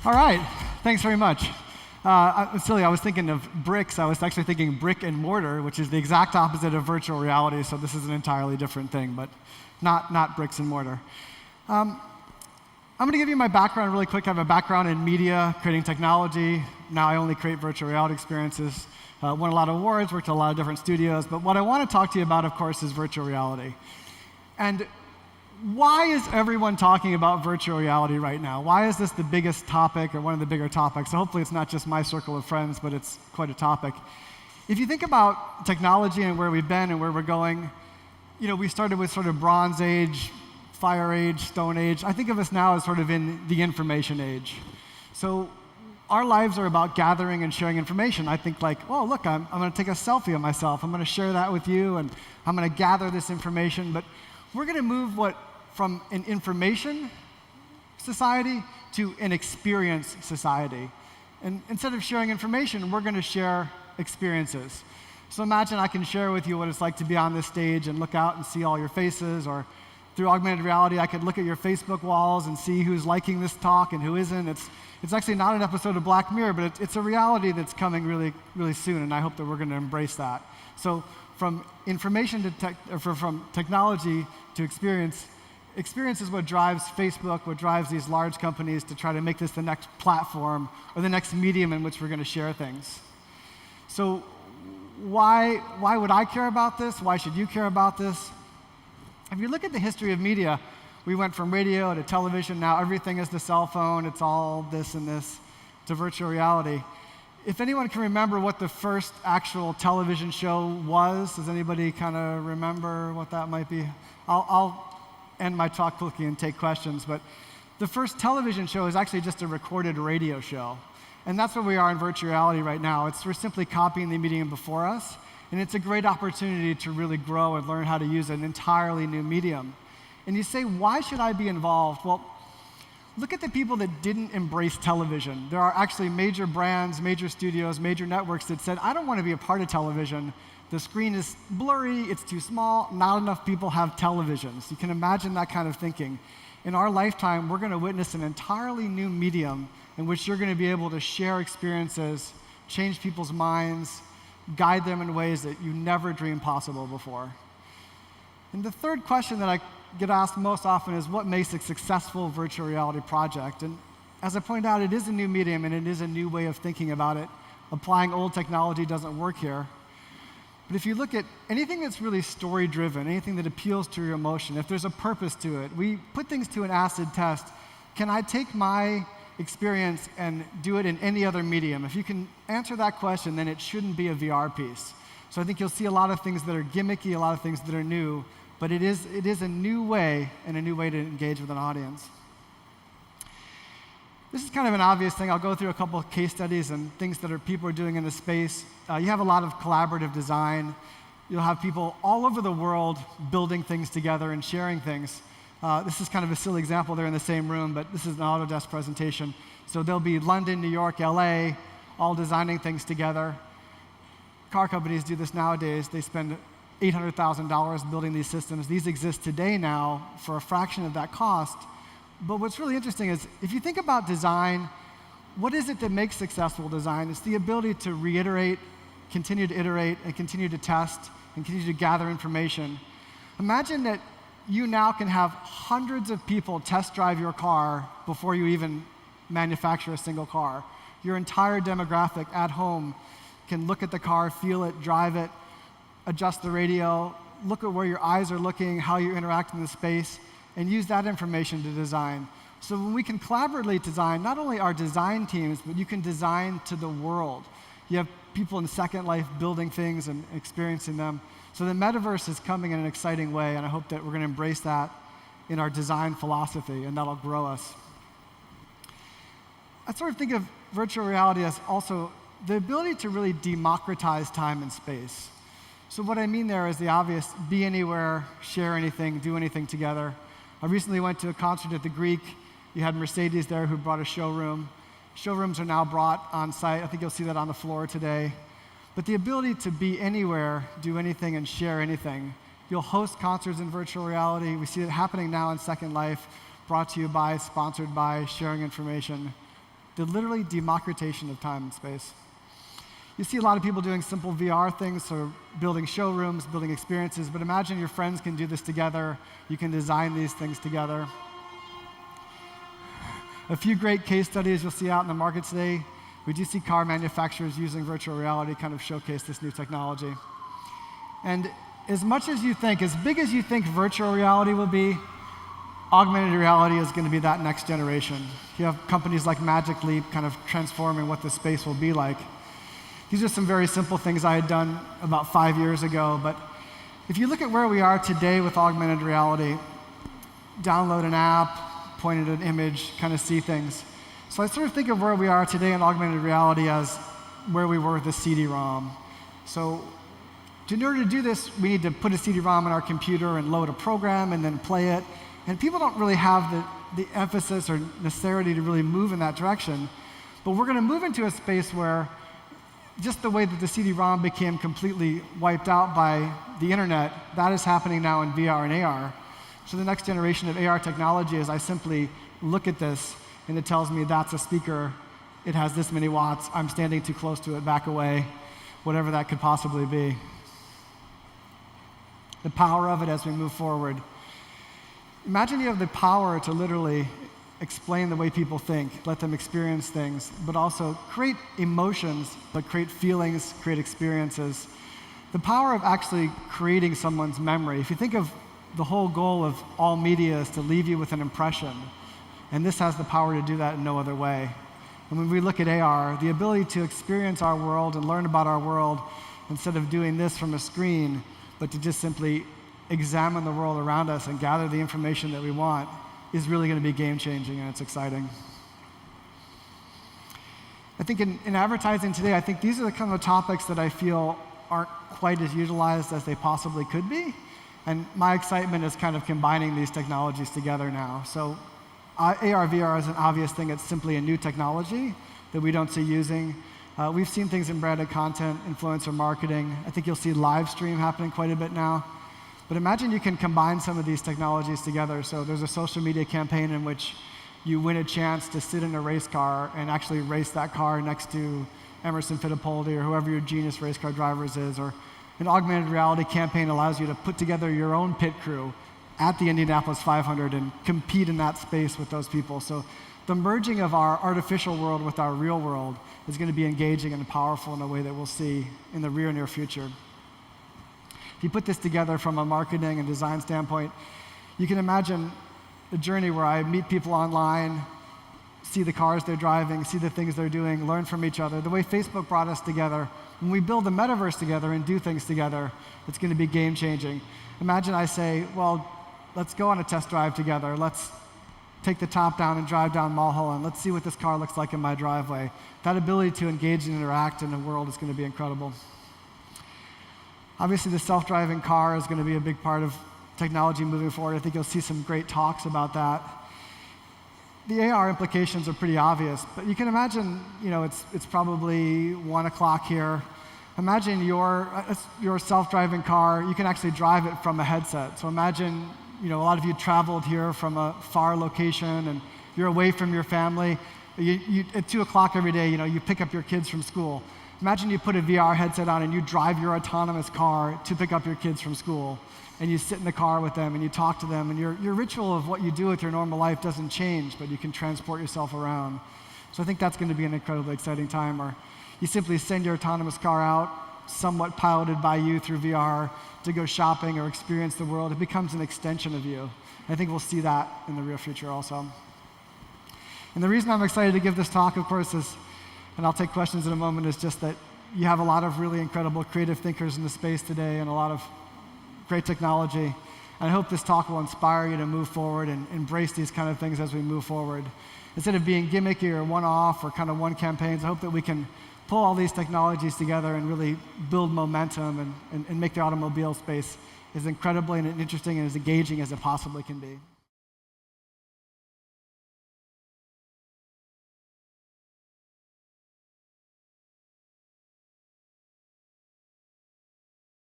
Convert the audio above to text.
All right, thanks very much. Silly, I was thinking of bricks. I was actually thinking brick and mortar, which is the exact opposite of virtual reality, so this is an entirely different thing, but not bricks and mortar. I'm going to give you my background really quick. I have a background in media, creating technology. Now I only create virtual reality experiences. Won a lot of awards, worked at a lot of different studios, but what I want to talk to you about, of course, is virtual reality. And why is everyone talking about virtual reality right now? Why is this the biggest topic or one of the bigger topics? So hopefully it's not just my circle of friends, but it's quite a topic. If you think about technology and where we've been and where we're going, we started with sort of Bronze Age, Fire Age, Stone Age. I think of us now as sort of in the information age. So our lives are about gathering and sharing information. I think like, oh, look, I'm going to take a selfie of myself. I'm going to share that with you, and I'm going to gather this information. But we're going to move from an information society to an experience society. And instead of sharing information, we're going to share experiences. So imagine I can share with you what it's like to be on this stage and look out and see all your faces, or through augmented reality, I could look at your Facebook walls and see who's liking this talk and who isn't. It's actually not an episode of Black Mirror, but it's a reality that's coming really, really soon, and I hope that we're going to embrace that. So from information to from technology to experience is what drives Facebook, what drives these large companies to try to make this the next platform or the next medium in which we're going to share things. So why would I care about this? Why should you care about this? If you look at the history of media, we went from radio to television. Now everything is the cell phone. It's all this and this to virtual reality. If anyone can remember what the first actual television show was, does anybody kind of remember what that might be? I'll end my talk quickly and take questions, but the first television show is actually just a recorded radio show. And that's where we are in virtual reality right now. We're simply copying the medium before us, and it's a great opportunity to really grow and learn how to use an entirely new medium. And you say, why should I be involved? Well, look at the people that didn't embrace television. There are actually major brands, major studios, major networks that said, I don't want to be a part of television. The screen is blurry, it's too small, not enough people have televisions. You can imagine that kind of thinking. In our lifetime, we're going to witness an entirely new medium in which you're going to be able to share experiences, change people's minds, guide them in ways that you never dreamed possible before. And the third question that I get asked most often is, what makes a successful virtual reality project? And as I pointed out, it is a new medium and it is a new way of thinking about it. Applying old technology doesn't work here. But if you look at anything that's really story-driven, anything that appeals to your emotion, if there's a purpose to it, we put things to an acid test. Can I take my experience and do it in any other medium? If you can answer that question, then it shouldn't be a VR piece. So I think you'll see a lot of things that are gimmicky, a lot of things that are new, but it is a new way and a new way to engage with an audience. This is kind of an obvious thing. I'll go through a couple of case studies and things that people are doing in the space. You have a lot of collaborative design. You'll have people all over the world building things together and sharing things. This is kind of a silly example. They're in the same room, but this is an Autodesk presentation. So there'll be London, New York, LA, all designing things together. Car companies do this nowadays. They spend $800,000 building these systems. These exist today now for a fraction of that cost. But what's really interesting is, if you think about design, what is it that makes successful design? It's the ability to reiterate, continue to iterate, and continue to test, and continue to gather information. Imagine that you now can have hundreds of people test drive your car before you even manufacture a single car. Your entire demographic at home can look at the car, feel it, drive it, adjust the radio, look at where your eyes are looking, how you interact in the space, and use that information to design. So when we can collaboratively design, not only our design teams, but you can design to the world. You have people in Second Life building things and experiencing them. So the metaverse is coming in an exciting way, and I hope that we're going to embrace that in our design philosophy, and that'll grow us. I sort of think of virtual reality as also the ability to really democratize time and space. So what I mean there is the obvious: be anywhere, share anything, do anything together. I recently went to a concert at the Greek. You had Mercedes there who brought a showroom. Showrooms are now brought on site. I think you'll see that on the floor today. But the ability to be anywhere, do anything, and share anything. You'll host concerts in virtual reality. We see it happening now in Second Life, brought to you by, sponsored by, sharing information. the literally democratization of time and space. You see a lot of people doing simple VR things, so building showrooms, building experiences, but imagine your friends can do this together. You can design these things together. A few great case studies you'll see out in the market today. We do see car manufacturers using virtual reality kind of showcase this new technology. And as much as you think, as big as you think virtual reality will be, augmented reality is going to be that next generation. You have companies like Magic Leap kind of transforming what the space will be like. These are some very simple things I had done about 5 years ago, but if you look at where we are today with augmented reality, download an app, point at an image, kind of see things. So I sort of think of where we are today in augmented reality as where we were with the CD-ROM. So in order to do this, we need to put a CD-ROM in our computer and load a program and then play it. And people don't really have the emphasis or necessity to really move in that direction. But we're going to move into a space where just the way that the CD-ROM became completely wiped out by the internet, that is happening now in VR and AR. So the next generation of AR technology is I simply look at this and it tells me that's a speaker, it has this many watts, I'm standing too close to it, back away, whatever that could possibly be. The power of it as we move forward. Imagine you have the power to literally explain the way people think, let them experience things, but also create emotions, but create feelings, create experiences. The power of actually creating someone's memory. If you think of the whole goal of all media is to leave you with an impression, and this has the power to do that in no other way. And when we look at AR, the ability to experience our world and learn about our world instead of doing this from a screen, but to just simply examine the world around us and gather the information that we want is really going to be game-changing, and it's exciting. I think in advertising today, I think these are the kind of topics that I feel aren't quite as utilized as they possibly could be, and my excitement is kind of combining these technologies together now. So AR, VR is an obvious thing. It's simply a new technology that we don't see using. We've seen things in branded content, influencer marketing. I think you'll see live stream happening quite a bit now. But imagine you can combine some of these technologies together. So there's a social media campaign in which you win a chance to sit in a race car and actually race that car next to Emerson Fittipaldi or whoever your genius race car drivers is. Or an augmented reality campaign allows you to put together your own pit crew at the Indianapolis 500 and compete in that space with those people. So the merging of our artificial world with our real world is going to be engaging and powerful in a way that we'll see in the near future. If you put this together from a marketing and design standpoint, you can imagine a journey where I meet people online, see the cars they're driving, see the things they're doing, learn from each other. The way Facebook brought us together, when we build the metaverse together and do things together, it's going to be game-changing. Imagine I say, well, let's go on a test drive together. Let's take the top down and drive down Mulholland. Let's see what this car looks like in my driveway. That ability to engage and interact in the world is going to be incredible. Obviously, the self-driving car is going to be a big part of technology moving forward. I think you'll see some great talks about that. The AR implications are pretty obvious, but you can imagine, it's probably 1 o'clock here. Imagine your self-driving car, you can actually drive it from a headset. So imagine, a lot of you traveled here from a far location and you're away from your family. At 2 o'clock every day, you pick up your kids from school. Imagine you put a VR headset on and you drive your autonomous car to pick up your kids from school. And you sit in the car with them and you talk to them, and your ritual of what you do with your normal life doesn't change, but you can transport yourself around. So I think that's going to be an incredibly exciting time. Or you simply send your autonomous car out, somewhat piloted by you through VR, to go shopping or experience the world. It becomes an extension of you. I think we'll see that in the real future also. And the reason I'm excited to give this talk, of course, is, and I'll take questions in a moment, is just that you have a lot of really incredible creative thinkers in the space today and a lot of great technology. And I hope this talk will inspire you to move forward and embrace these kind of things as we move forward. Instead of being gimmicky or one-off or kind of one campaigns, I hope that we can pull all these technologies together and really build momentum and make the automobile space as incredibly and interesting and as engaging as it possibly can be.